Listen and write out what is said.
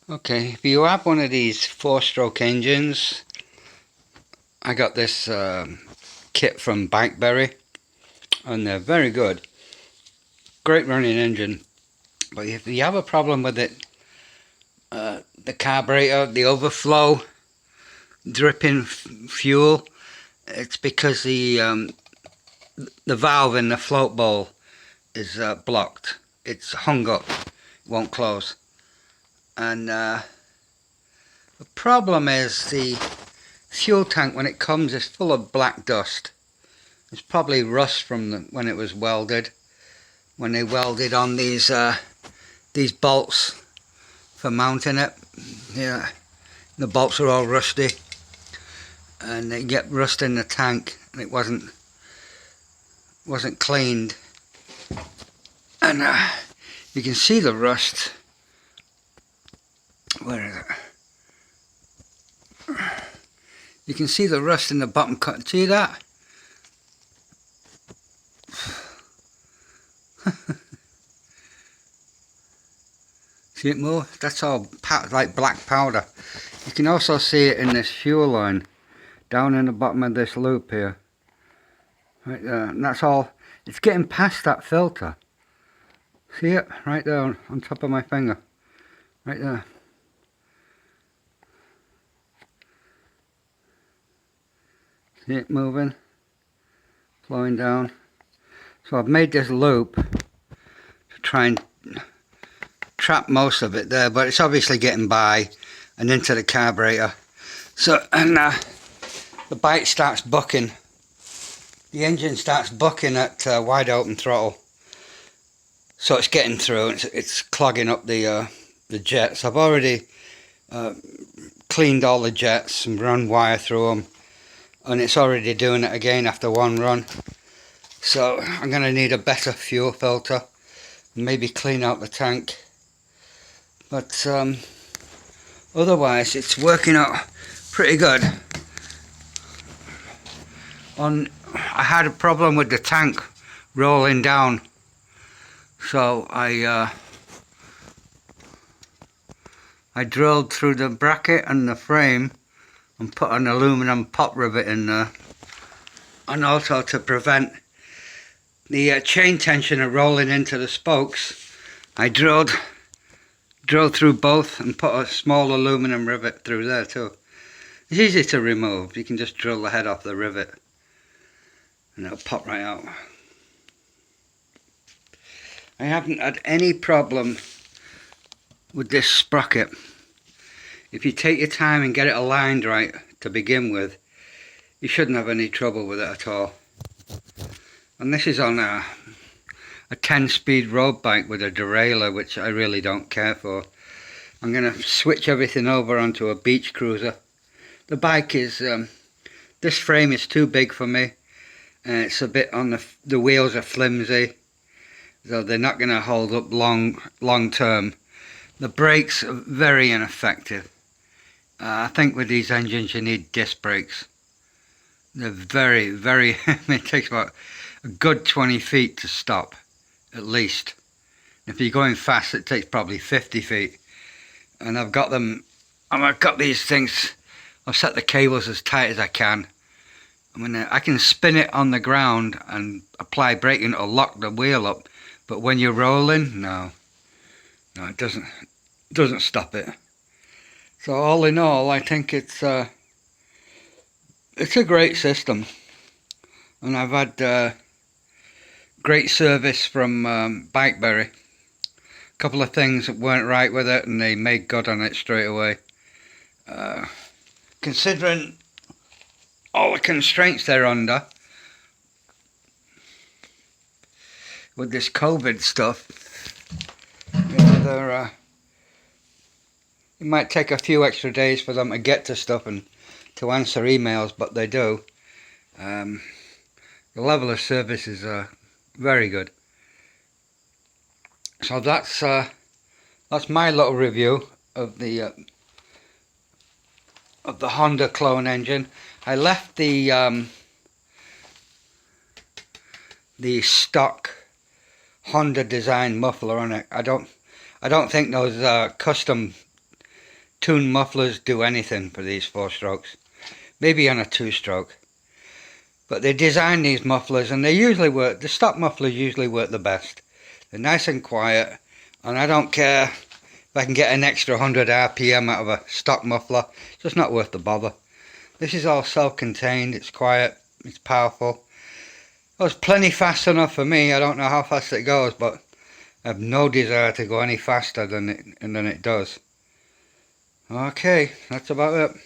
Okay, if you have one of these four-stroke engines, I got this kit from Bikeberry, and they're very good. Great running engine. But if you have a problem with it, the carburetor, the overflow, dripping fuel, it's because the valve in the float bowl is blocked. It's hung up, won't close. And the problem is the fuel tank, when it comes, is full of black dust. It's probably rust from when it was welded, when they welded on these bolts for mounting it. Yeah, the bolts are all rusty, and they get rust in the tank, and it wasn't cleaned, and you can see the rust. Where is it? You can see the rust in the bottom cut. See that? See it more? That's all like black powder. You can also see it in this fuel line, down in the bottom of this loop here. Right there. And that's all. It's getting past that filter. See it? Right there on top of my finger. Right there. See it moving? Flowing down. So I've made this loop to try and trap most of it there, but it's obviously getting by and into the carburetor. So, and the bike starts bucking. The engine starts bucking at wide open throttle. So it's getting through, it's clogging up the jets. I've already cleaned all the jets and run wire through them, and it's already doing it again after one run. So I'm going to need a better fuel filter, maybe clean out the tank. But otherwise it's working out pretty good. I had a problem with the tank rolling down, so I drilled through the bracket and the frame and put an aluminum pop rivet in there, and also to prevent the chain tension of rolling into the spokes, I drilled through both and put a small aluminum rivet through there too. It's easy to remove. You can just drill the head off the rivet and it'll pop right out. I haven't had any problem with this sprocket. If you take your time and get it aligned right to begin with, you shouldn't have any trouble with it at all. And this is on a 10-speed road bike with a derailleur, which I really don't care for. I'm going to switch everything over onto a beach cruiser. The bike is, this frame is too big for me. It's a bit on the wheels are flimsy, so they're not going to hold up long term. The brakes are very ineffective. I think with these engines you need disc brakes. They're very, very, it takes about a good 20 feet to stop, at least. If you're going fast, it takes probably 50 feet. And I've got them, and I've got these things, I've set the cables as tight as I can. I mean, I can spin it on the ground and apply braking to lock the wheel up, but when you're rolling, no, it doesn't stop it. So all in all, I think it's a great system, and I've had great service from Bikeberry. A couple of things that weren't right with it, and they made good on it straight away. Considering all the constraints they're under with this COVID stuff, it might take a few extra days for them to get to stuff and to answer emails, but they do. The level of service is very good. So that's my little review of the Honda clone engine. I left the stock Honda design muffler on it. I don't think those custom tune mufflers do anything for these 4 strokes. Maybe on a 2-stroke. But they design these mufflers and they usually work, the stock mufflers usually work the best. They're nice and quiet, and I don't care if I can get an extra 100 RPM out of a stock muffler. It's just not worth the bother. This is all self-contained, it's quiet, it's powerful. Well, it's plenty fast enough for me. I don't know how fast it goes, but I have no desire to go any faster than it does. Okay, that's about it.